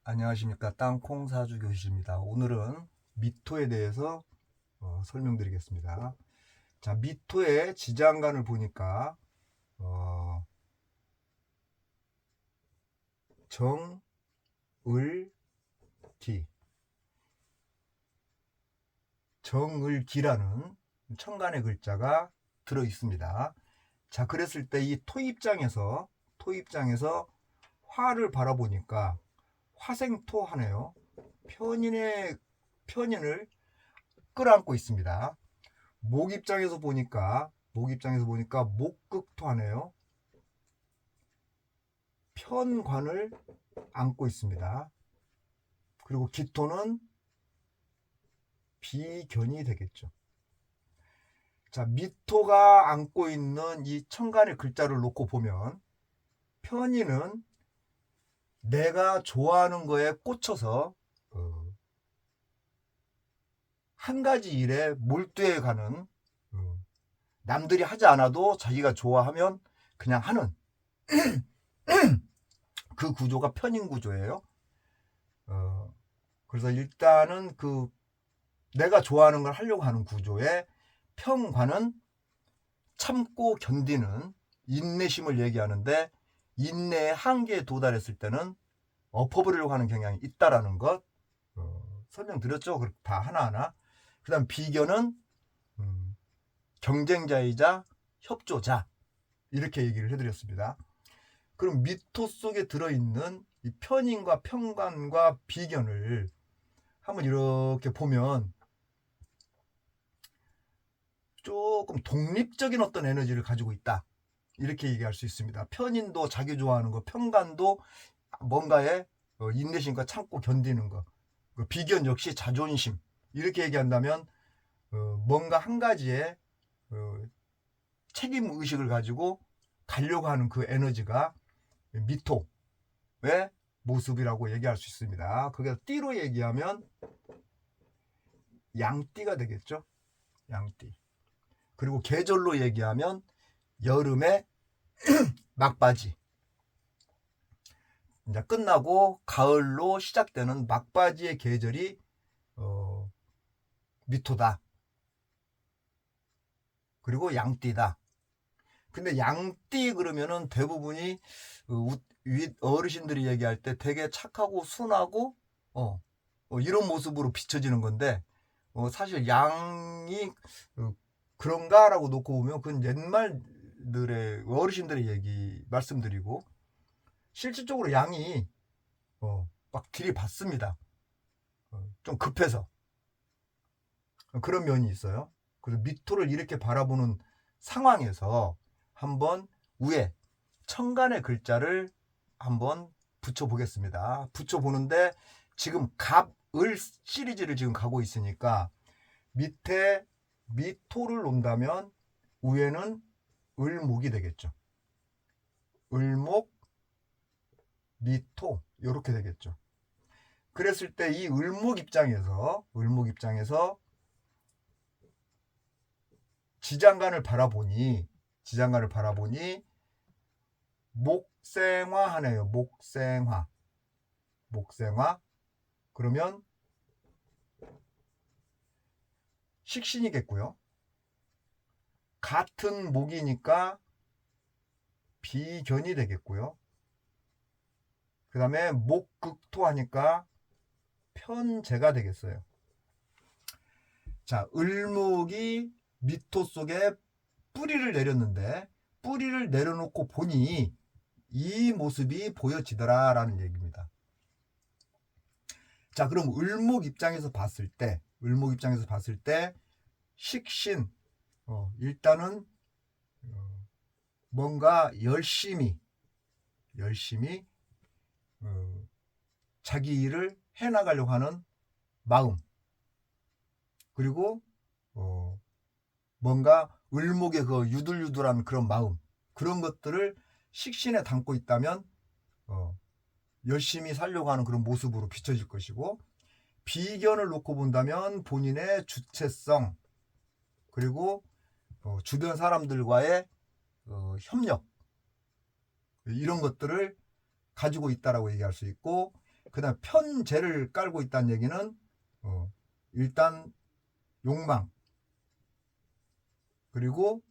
안녕하십니까. 땅콩 사주 교실입니다. 오늘은 미토에 대해서 설명드리겠습니다. 자, 미토의 지장간을 보니까 어, 정을기, 정을기라는 천간의 글자가 들어 있습니다. 자, 그랬을 때 이 토 입장에서 화를 바라보니까 화생토하네요. 편인을 끌어안고 있습니다. 목 입장에서 보니까 목극토하네요. 편관을 안고 있습니다. 그리고 기토는 비견이 되겠죠. 자, 미토가 안고 있는 이 천간의 글자를 놓고 보면 편인은 내가 좋아하는 거에 꽂혀서 한 가지 일에 몰두해 가는, 남들이 하지 않아도 자기가 좋아하면 그냥 하는 그 구조가 편인 구조예요. 그래서 일단은 내가 좋아하는 걸 하려고 하는 구조에 평관은 참고 견디는 인내심을 얘기하는데, 인내의 한계에 도달했을 때는 엎어버리려고 하는 경향이 있다라는 것 설명드렸죠. 다 하나하나. 그 다음 비견은 경쟁자이자 협조자, 이렇게 얘기를 해드렸습니다. 그럼 미토 속에 들어있는 이 편인과 평관과 비견을 한번 이렇게 보면 조금 독립적인 어떤 에너지를 가지고 있다, 이렇게 얘기할 수 있습니다. 편인도 자기 좋아하는 거, 평관도 뭔가에 인내심과 참고 견디는 거, 비견 역시 자존심, 이렇게 얘기한다면 뭔가 한 가지에 책임 의식을 가지고 가려고 하는 그 에너지가 미토의 모습이라고 얘기할 수 있습니다. 그게 띠로 얘기하면 양띠가 되겠죠. 양띠. 그리고 계절로 얘기하면 여름의 막바지, 이제 끝나고 가을로 시작되는 막바지의 계절이 미토다. 그리고 양띠다. 근데 양띠 그러면은 대부분이 어르신들이 얘기할 때 되게 착하고 순하고 이런 모습으로 비춰지는 건데, 사실 양이 그런가라고 놓고 보면 그건 옛말들의 어르신들의 얘기 말씀드리고, 실질적으로 양이 막 들이받습니다. 좀 급해서 그런 면이 있어요. 그래서 미토를 이렇게 바라보는 상황에서 한번 위에 천간의 글자를 한번 붙여보겠습니다. 붙여보는데 지금 갑을 시리즈를 지금 가고 있으니까 밑에 미토를 놓는다면 위에는 을목이 되겠죠. 을목, 미토, 이렇게 되겠죠. 그랬을 때 이 을목 입장에서 지장간을 바라보니 목생화 하네요. 목생화. 그러면 식신이겠고요. 같은 목이니까 비견이 되겠고요. 그 다음에 목극토 하니까 편재가 되겠어요. 자, 을목이 미토 속에 뿌리를 내렸는데, 뿌리를 내려놓고 보니 이 모습이 보여지더라라는 얘기입니다. 자, 그럼 을목 입장에서 봤을 때 식신, 일단은 뭔가 열심히 자기 일을 해나가려고 하는 마음, 그리고 뭔가 을목의 그 유들유들한 그런 마음, 그런 것들을 식신에 담고 있다면 열심히 살려고 하는 그런 모습으로 비춰질 것이고, 비견을 놓고 본다면 본인의 주체성, 그리고 주변 사람들과의 협력, 이런 것들을 가지고 있다라고 얘기할 수 있고, 그다음 편재를 깔고 있다는 얘기는 일단 욕망, 그리고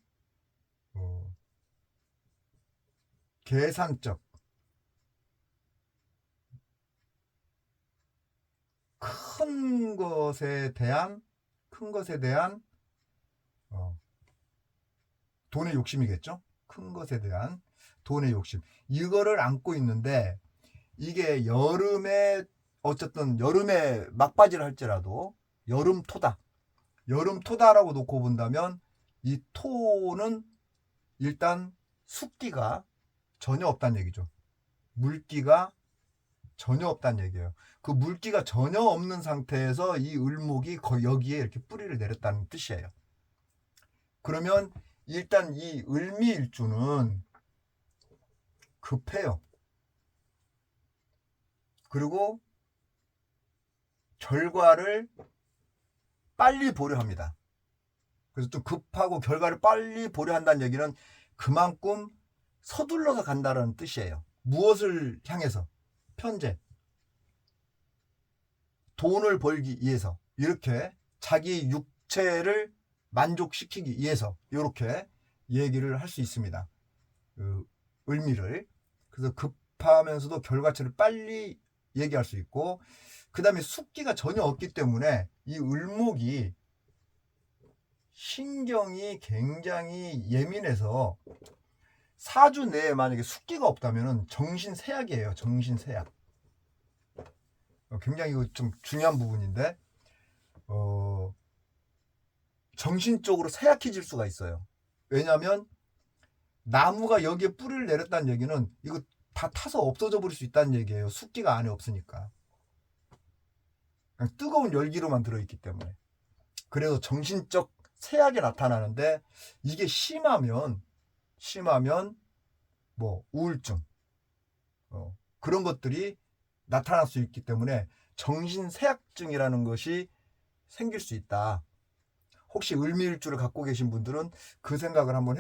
계산적, 큰 것에 대한 돈의 욕심이겠죠. 큰 것에 대한 돈의 욕심, 이거를 안고 있는데, 이게 어쨌든 여름에 막바지를 할지라도 여름토다라고 놓고 본다면, 이 토는 일단 숫기가 전혀 없다는 얘기죠. 물기가 전혀 없다는 얘기예요. 그 물기가 전혀 없는 상태에서 이 을목이 여기에 이렇게 뿌리를 내렸다는 뜻이에요. 그러면 일단 이 을미일주는 급해요. 그리고 결과를 빨리 보려 합니다. 그래서 좀 급하고 결과를 빨리 보려 한다는 얘기는 그만큼 서둘러서 간다는 뜻이에요. 무엇을 향해서? 편재, 돈을 벌기 위해서, 이렇게 자기 육체를 만족시키기 위해서 이렇게 얘기를 할 수 있습니다. 그 을미를. 그래서 급하면서도 결과치를 빨리 얘기할 수 있고, 그 다음에 숫기가 전혀 없기 때문에 이 을목이 신경이 굉장히 예민해서 사주 내에 만약에 숫기가 없다면 정신세약이에요. 정신세약. 굉장히 좀 중요한 부분인데, 정신적으로 세약해질 수가 있어요. 왜냐하면 나무가 여기에 뿌리를 내렸다는 얘기는 이거 다 타서 없어져 버릴 수 있다는 얘기예요. 숫기가 안에 없으니까. 그냥 뜨거운 열기로만 들어있기 때문에. 그래서 정신적 세약이 나타나는데, 이게 심하면 뭐 우울증, 그런 것들이 나타날 수 있기 때문에 정신세약증이라는 것이 생길 수 있다. 혹시 을미일주를 갖고 계신 분들은 그 생각을 한번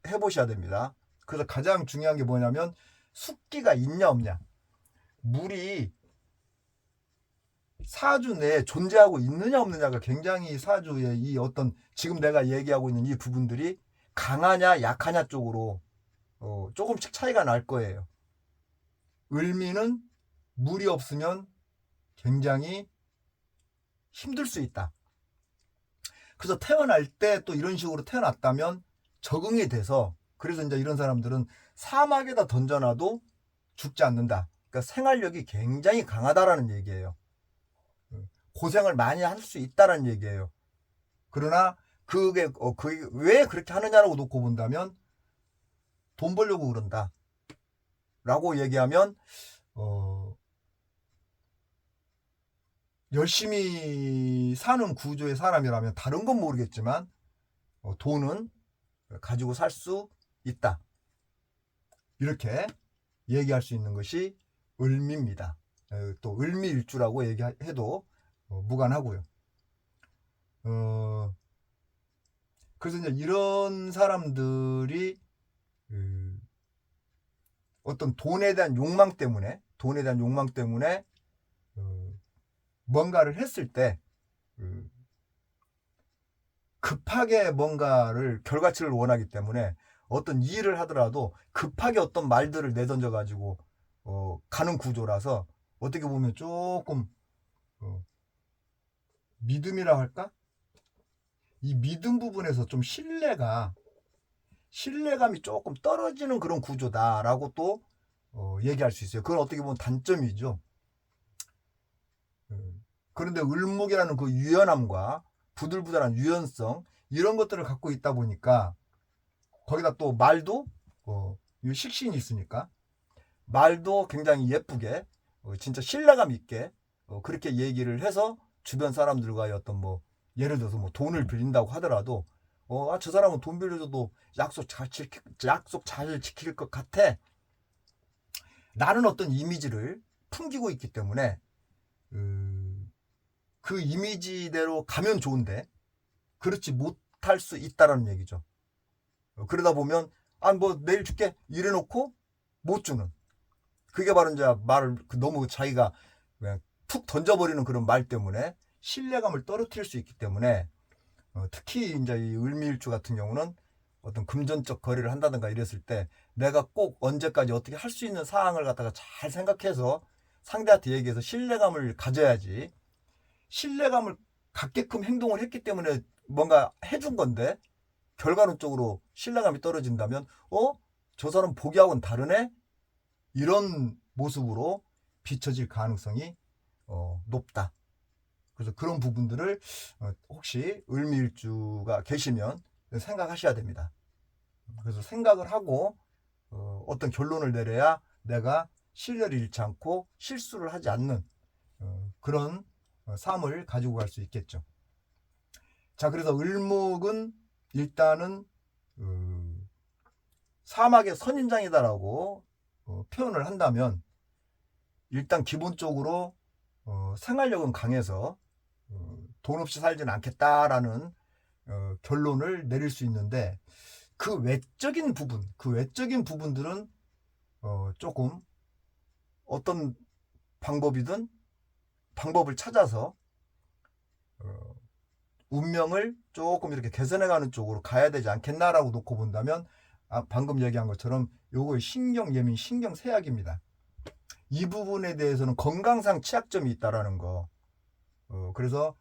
해보셔야 됩니다. 그래서 가장 중요한 게 뭐냐면 숫기가 있냐 없냐. 물이 사주 내에 존재하고 있느냐 없느냐가 굉장히 사주의 이 어떤 지금 내가 얘기하고 있는 이 부분들이 강하냐 약하냐 쪽으로 조금씩 차이가 날 거예요. 을미는 물이 없으면 굉장히 힘들 수 있다. 그래서 태어날 때 또 이런 식으로 태어났다면 적응이 돼서, 그래서 이제 이런 사람들은 사막에다 던져놔도 죽지 않는다. 그러니까 생활력이 굉장히 강하다라는 얘기예요. 고생을 많이 할 수 있다라는 얘기예요. 그러나 그게 왜 그렇게 하느냐라고 놓고 본다면 돈 벌려고 그런다 라고 얘기하면 열심히 사는 구조의 사람이라면 다른 건 모르겠지만 돈은 가지고 살 수 있다, 이렇게 얘기할 수 있는 것이 을미입니다. 또 을미일주라고 얘기해도 무관하고요. 그래서 이제 이런 사람들이 어떤 돈에 대한 욕망 때문에 뭔가를 했을 때 급하게 뭔가를 결과치를 원하기 때문에 어떤 일을 하더라도 급하게 어떤 말들을 내던져 가지고 가는 구조라서, 어떻게 보면 조금 믿음이라 할까? 이 믿음 부분에서 좀 신뢰감이 조금 떨어지는 그런 구조다라고 또 얘기할 수 있어요. 그건 어떻게 보면 단점이죠. 그런데 을목이라는 그 유연함과 부들부들한 유연성, 이런 것들을 갖고 있다 보니까, 거기다 또 말도 식신이 있으니까 말도 굉장히 예쁘게 진짜 신뢰감 있게 그렇게 얘기를 해서 주변 사람들과의 어떤 뭐 예를 들어서 뭐 돈을 빌린다고 하더라도 저 사람은 돈 빌려줘도 약속 잘 지킬 것 같아, 라는 어떤 이미지를 풍기고 있기 때문에 그 이미지대로 가면 좋은데 그렇지 못할 수 있다라는 얘기죠. 그러다 보면 뭐 내일 줄게 이래놓고 못 주는, 그게 바로 이제 말을 너무 자기가 그냥 툭 던져버리는 그런 말 때문에 신뢰감을 떨어뜨릴 수 있기 때문에 특히 이제 이 을미일주 같은 경우는 어떤 금전적 거래를 한다든가 이랬을 때 내가 꼭 언제까지 어떻게 할 수 있는 사항을 갖다가 잘 생각해서 상대한테 얘기해서 신뢰감을 가져야지. 신뢰감을 갖게끔 행동을 했기 때문에 뭔가 해준 건데 결과론적으로 신뢰감이 떨어진다면 저 사람 보기하고는 다르네? 이런 모습으로 비춰질 가능성이 높다. 그래서 그런 부분들을 혹시 을미일주가 계시면 생각하셔야 됩니다. 그래서 생각을 하고 어떤 결론을 내려야 내가 신뢰를 잃지 않고 실수를 하지 않는 그런 삶을 가지고 갈 수 있겠죠. 자, 그래서 을목은 일단은 사막의 선인장이다라고 표현을 한다면 일단 기본적으로 생활력은 강해서 돈 없이 살지는 않겠다라는 결론을 내릴 수 있는데 그 외적인 부분들은 조금 어떤 방법이든 방법을 찾아서 운명을 조금 이렇게 개선해가는 쪽으로 가야 되지 않겠나라고 놓고 본다면 방금 얘기한 것처럼 요거 신경예민, 신경쇠약입니다. 이 부분에 대해서는 건강상 취약점이 있다라는 거. 그래서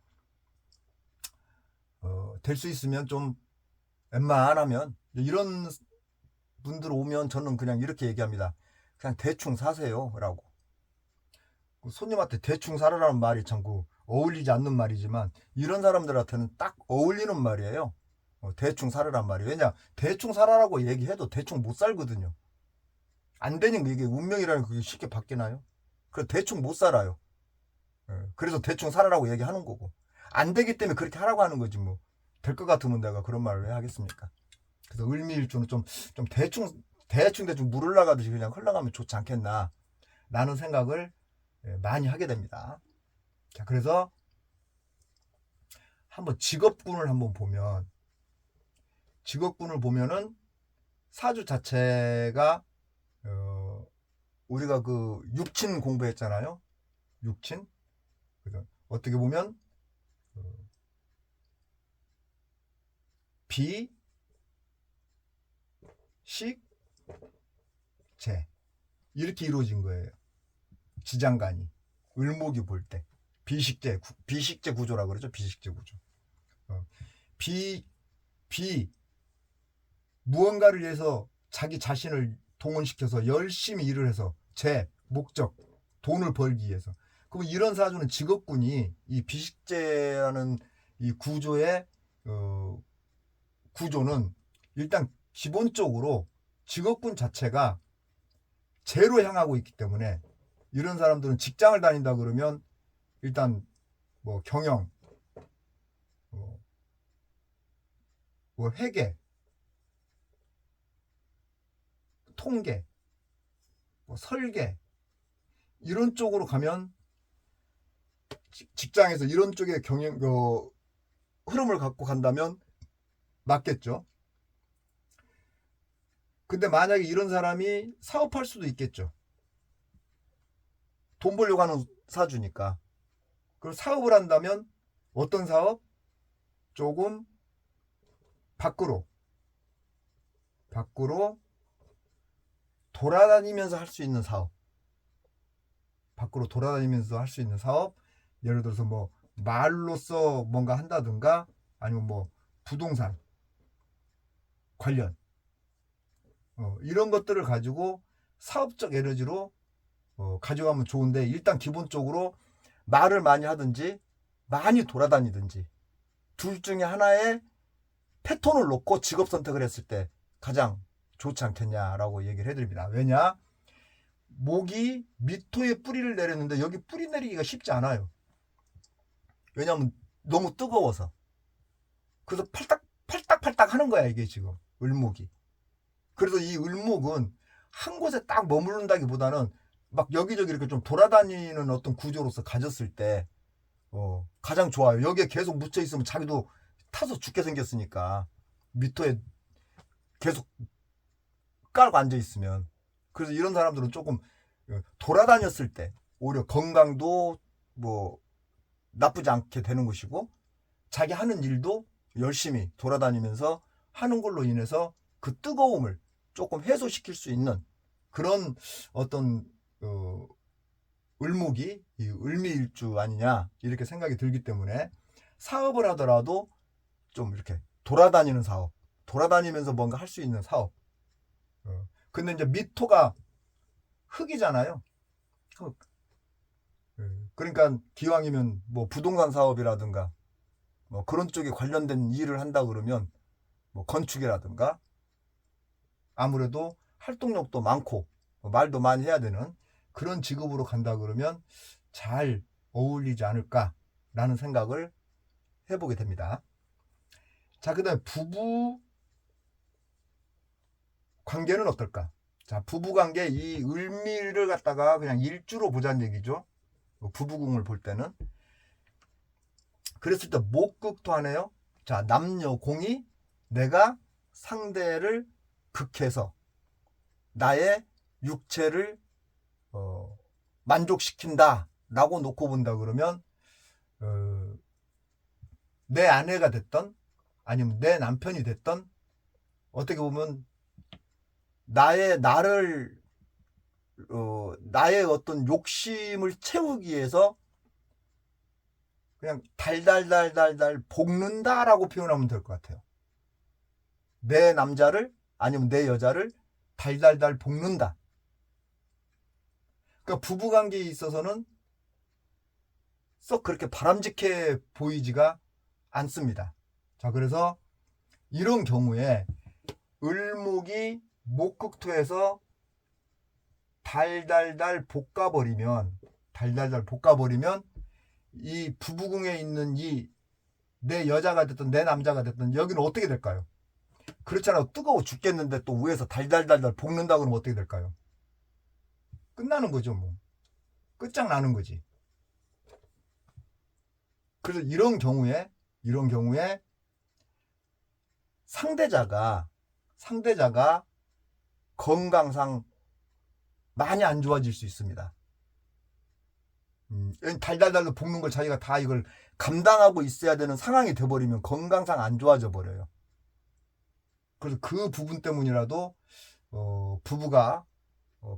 될 수 있으면 좀 웬만하면 이런 분들 오면 저는 그냥 이렇게 얘기합니다. 그냥 대충 사세요 라고. 손님한테 대충 살아라는 말이 참 어울리지 않는 말이지만 이런 사람들한테는 딱 어울리는 말이에요. 대충 살아란 말이에요. 왜냐, 대충 살아라고 얘기해도 대충 못 살거든요. 안 되니까 이게 운명이라는 그게 쉽게 바뀌나요? 그래서 대충 못 살아요. 그래서 대충 살아라고 얘기하는 거고 안 되기 때문에 그렇게 하라고 하는 거지 뭐. 될 것 같으면 내가 그런 말을 왜 하겠습니까? 그래서 을미일주는 좀 대충 물 흘러가듯이 그냥 흘러가면 좋지 않겠나 라는 생각을 많이 하게 됩니다. 자, 그래서 한번 직업군을 한번 보면 직업군을 보면은 사주 자체가 우리가 그 육친 공부했잖아요. 육친. 그래서 어떻게 보면 비, 식, 재 이렇게 이루어진 거예요. 지장간이 을목이 볼 때 비식재 구조라고 그러죠. 비식재 구조. 비 무언가를 위해서 자기 자신을 동원시켜서 열심히 일을 해서 재 목적 돈을 벌기 위해서. 그럼 이런 사주는 직업군이 이 비식재라는 이 구조의 구조는 일단 기본적으로 직업군 자체가 재로 향하고 있기 때문에 이런 사람들은 직장을 다닌다 그러면 일단 뭐 경영, 뭐 회계, 통계, 뭐 설계 이런 쪽으로 가면 직장에서 이런 쪽의 경영 흐름을 갖고 간다면 맞겠죠. 근데 만약에 이런 사람이 사업할 수도 있겠죠. 돈 벌려고 하는 사주니까. 그럼 사업을 한다면 어떤 사업? 조금 밖으로 돌아다니면서 할 수 있는 사업. 밖으로 돌아다니면서 할 수 있는 사업. 예를 들어서 뭐 말로써 뭔가 한다든가 아니면 뭐 부동산 관련 이런 것들을 가지고 사업적 에너지로 가져가면 좋은데 일단 기본적으로 말을 많이 하든지 많이 돌아다니든지 둘 중에 하나의 패턴을 놓고 직업 선택을 했을 때 가장 좋지 않겠냐라고 얘기를 해드립니다. 왜냐? 목이 미토에 뿌리를 내렸는데 여기 뿌리 내리기가 쉽지 않아요. 왜냐하면 너무 뜨거워서. 그래서 팔딱팔딱 하는 거야 이게 지금 을목이. 그래서 이 을목은 한 곳에 딱 머무른다기보다는 막 여기저기 이렇게 좀 돌아다니는 어떤 구조로서 가졌을 때 가장 좋아요. 여기에 계속 묻혀 있으면 자기도 타서 죽게 생겼으니까 미토에 계속 깔고 앉아 있으면. 그래서 이런 사람들은 조금 돌아다녔을 때 오히려 건강도 뭐 나쁘지 않게 되는 것이고, 자기 하는 일도 열심히 돌아다니면서 하는 걸로 인해서 그 뜨거움을 조금 해소시킬 수 있는 그런 어떤 을목이 이 을미일주 아니냐 이렇게 생각이 들기 때문에, 사업을 하더라도 좀 이렇게 돌아다니는 사업, 돌아다니면서 뭔가 할 수 있는 사업. 근데 이제 미토가 흙이잖아요. 흙. 그러니까 기왕이면 뭐 부동산 사업이라든가 뭐 그런 쪽에 관련된 일을 한다 그러면 뭐 건축이라든가 아무래도 활동력도 많고 말도 많이 해야 되는 그런 직업으로 간다 그러면 잘 어울리지 않을까라는 생각을 해보게 됩니다. 자, 그다음에 부부 관계는 어떨까? 자, 부부 관계, 이 을미를 갖다가 그냥 일주로 보자는 얘기죠. 부부궁을 볼 때는. 그랬을 때 목극도 하네요. 자, 남녀 공이 내가 상대를 극해서 나의 육체를 만족시킨다 라고 놓고 본다 그러면 내 아내가 됐던 아니면 내 남편이 됐던, 어떻게 보면 나의 어떤 욕심을 채우기 위해서 그냥 달달달달달 볶는다라고 표현하면 될 것 같아요. 내 남자를 아니면 내 여자를 달달달 볶는다. 그러니까 부부관계에 있어서는 썩 그렇게 바람직해 보이지가 않습니다. 자, 그래서 이런 경우에 을목이 목극토에서 달달달 볶아버리면 이 부부궁에 있는 이 내 여자가 됐든 내 남자가 됐든 여기는 어떻게 될까요? 그렇잖아요. 뜨거워 죽겠는데 또 위에서 달달달달 볶는다 그러면 어떻게 될까요? 끝나는 거죠, 뭐. 끝장나는 거지. 그래서 이런 경우에 상대자가 건강상 많이 안 좋아질 수 있습니다. 달달달 볶는 걸 자기가 다 이걸 감당하고 있어야 되는 상황이 돼버리면 건강상 안 좋아져 버려요. 그래서 그 부분 때문이라도 부부가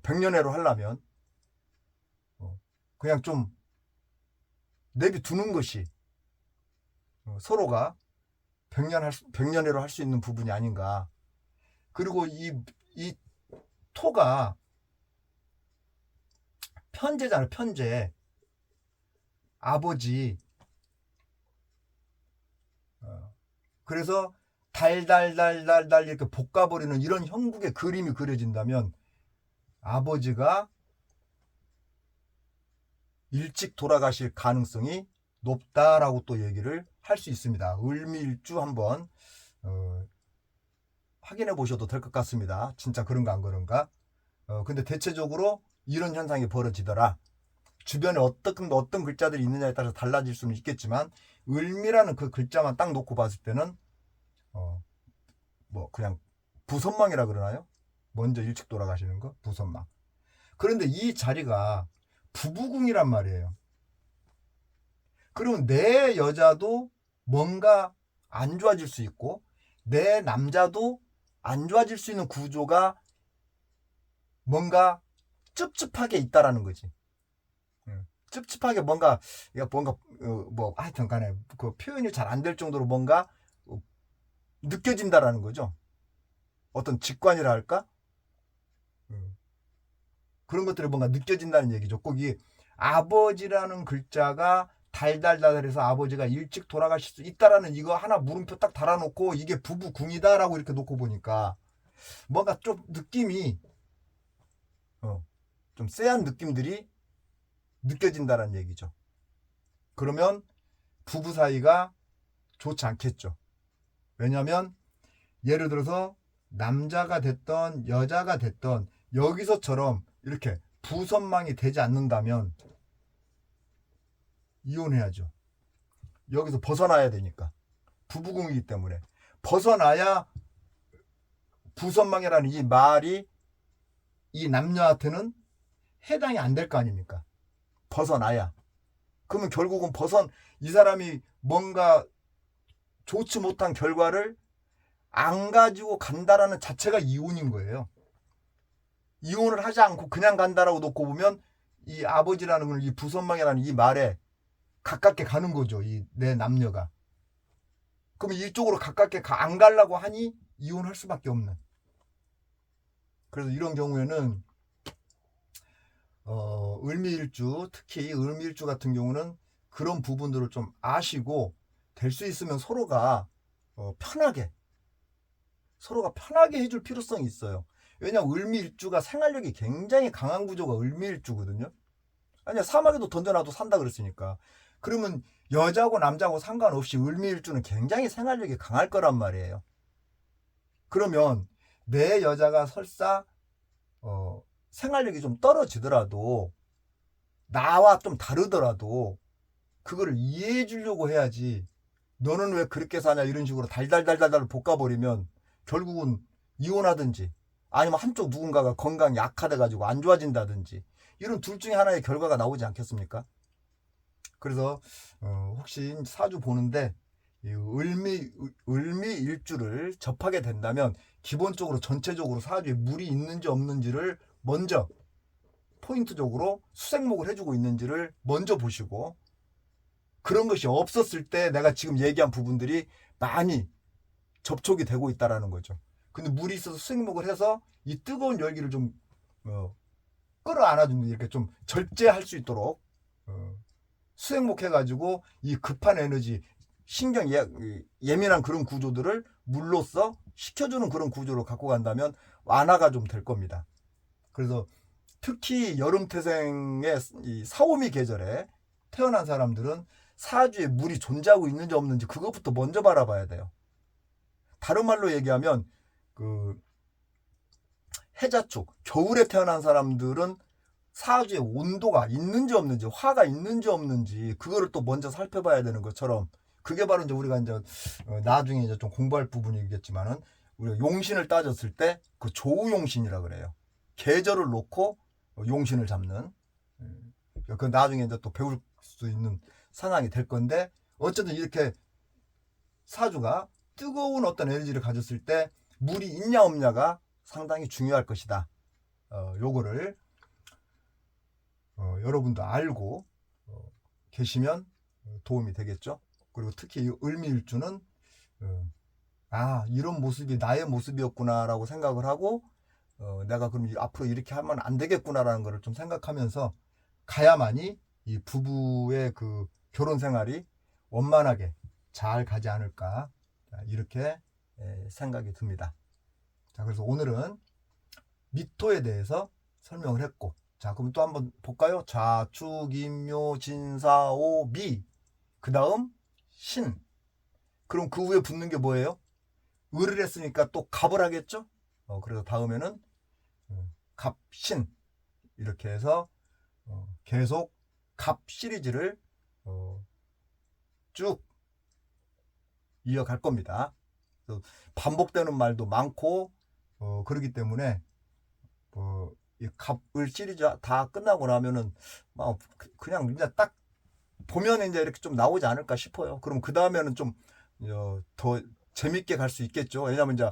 백년해로 하려면 그냥 좀 내비두는 것이 서로가 백년해로 할 수 있는 부분이 아닌가. 그리고 이 토가 편재잖아요. 편재. 아버지. 그래서 달달달달달 이렇게 볶아버리는 이런 형국의 그림이 그려진다면 아버지가 일찍 돌아가실 가능성이 높다라고 또 얘기를 할 수 있습니다. 을미일주 한번 확인해 보셔도 될 것 같습니다. 진짜 그런가 안 그런가. 근데 대체적으로 이런 현상이 벌어지더라. 주변에 어떤 글자들이 있느냐에 따라서 달라질 수는 있겠지만 을미라는 그 글자만 딱 놓고 봤을 때는 뭐 그냥 부선망이라 그러나요? 먼저 일찍 돌아가시는 거 부선망. 그런데 이 자리가 부부궁이란 말이에요. 그러면 내 여자도 뭔가 안 좋아질 수 있고 내 남자도 안 좋아질 수 있는 구조가 뭔가 찝찝하게 있다라는 거지. 찝찝하게 뭔가 뭐 하여튼 간에 그 표현이 잘 안 될 정도로 뭔가 느껴진다라는 거죠. 어떤 직관이라 할까? 그런 것들이 뭔가 느껴진다는 얘기죠. 거기 아버지라는 글자가 달달달달해서 아버지가 일찍 돌아가실 수 있다라는 이거 하나 물음표 딱 달아놓고 이게 부부궁이다라고 이렇게 놓고 보니까 뭔가 좀 느낌이 좀 쎄한 느낌들이 느껴진다는 얘기죠. 그러면 부부 사이가 좋지 않겠죠. 왜냐하면 예를 들어서 남자가 됐던 여자가 됐던 여기서처럼 이렇게 부선망이 되지 않는다면 이혼해야죠. 여기서 벗어나야 되니까. 부부궁이기 때문에 벗어나야 부선망이라는 이 말이 이 남녀한테는 해당이 안 될 거 아닙니까? 벗어나야. 그러면 결국은 이 사람이 뭔가 좋지 못한 결과를 안 가지고 간다라는 자체가 이혼인 거예요. 이혼을 하지 않고 그냥 간다라고 놓고 보면 이 아버지라는 이 부선망이라는 이 말에 가깝게 가는 거죠. 이 내 남녀가. 그러면 이쪽으로 가깝게 안 가려고 하니 이혼할 수밖에 없는. 그래서 이런 경우에는 을미일주, 특히 을미일주 같은 경우는 그런 부분들을 좀 아시고 될 수 있으면 서로가 편하게 해줄 필요성이 있어요. 왜냐하면 을미일주가 생활력이 굉장히 강한 구조가 을미일주거든요. 아니야, 사막에도 던져놔도 산다 그랬으니까. 그러면 여자고 남자고 상관없이 을미일주는 굉장히 생활력이 강할 거란 말이에요. 그러면 내 여자가 설사 생활력이 좀 떨어지더라도 나와 좀 다르더라도 그거를 이해해 주려고 해야지. 너는 왜 그렇게 사냐 이런 식으로 달달달달달 볶아버리면 결국은 이혼하든지 아니면 한쪽 누군가가 건강이 악화돼가지고 안 좋아진다든지 이런 둘 중에 하나의 결과가 나오지 않겠습니까? 그래서 혹시 사주 보는데 을미일주를 접하게 된다면 기본적으로 전체적으로 사주에 물이 있는지 없는지를 먼저 포인트적으로 수색목을 해주고 있는지를 먼저 보시고, 그런 것이 없었을 때 내가 지금 얘기한 부분들이 많이 접촉이 되고 있다라는 거죠. 근데 물이 있어서 수색목을 해서 이 뜨거운 열기를 좀 끌어안아주는, 이렇게 좀 절제할 수 있도록 수색목 해가지고 이 급한 에너지, 신경 예민한 그런 구조들을 물로써 식혀주는 그런 구조로 갖고 간다면 완화가 좀 될 겁니다. 그래서 특히 여름태생의 이 사오미 계절에 태어난 사람들은 사주에 물이 존재하고 있는지 없는지 그것부터 먼저 바라봐야 돼요. 다른 말로 얘기하면 그 해자축, 겨울에 태어난 사람들은 사주에 온도가 있는지 없는지, 화가 있는지 없는지 그거를 또 먼저 살펴봐야 되는 것처럼, 그게 바로 이제 우리가 이제 나중에 이제 좀 공부할 부분이겠지만은 우리가 용신을 따졌을 때 그 조우용신이라 그래요. 계절을 놓고 용신을 잡는, 그 나중에 이제 또 배울 수 있는 상황이 될 건데, 어쨌든 이렇게 사주가 뜨거운 어떤 에너지를 가졌을 때 물이 있냐 없냐가 상당히 중요할 것이다. 요거를 여러분도 알고 계시면 도움이 되겠죠. 그리고 특히 을미일주는 이런 모습이 나의 모습이었구나 라고 생각을 하고, 내가 그럼 앞으로 이렇게 하면 안 되겠구나라는 것을 좀 생각하면서 가야만이 이 부부의 그 결혼 생활이 원만하게 잘 가지 않을까, 이렇게 생각이 듭니다. 자, 그래서 오늘은 미토에 대해서 설명을 했고, 자, 그럼 또 한번 볼까요? 좌축, 임묘, 진사오, 미. 그 다음 신. 그럼 그 후에 붙는 게 뭐예요? 을을 했으니까 또 갑을 하겠죠? 그래서 다음에는 갑, 신. 이렇게 해서 계속 갑 시리즈를 쭉 이어갈 겁니다. 반복되는 말도 많고 그렇기 때문에 이 갑을 시리즈 다 끝나고 나면은 그냥 이제 딱 보면 이제 이렇게 좀 나오지 않을까 싶어요. 그럼 그 다음에는 좀 더 재밌게 갈 수 있겠죠. 왜냐면 이제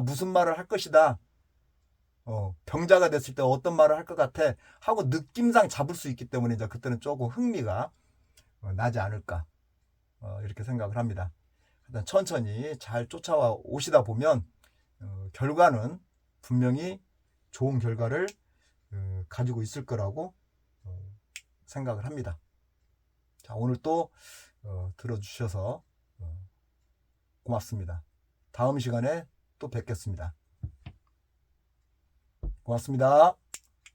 무슨 말을 할 것이다. 병자가 됐을 때 어떤 말을 할 것 같아 하고 느낌상 잡을 수 있기 때문에 이제 그때는 조금 흥미가 나지 않을까, 이렇게 생각을 합니다. 일단 천천히 잘 쫓아와 오시다 보면 결과는 분명히 좋은 결과를 가지고 있을 거라고 생각을 합니다. 자, 오늘 또 들어주셔서 고맙습니다. 다음 시간에 또 뵙겠습니다. 고맙습니다.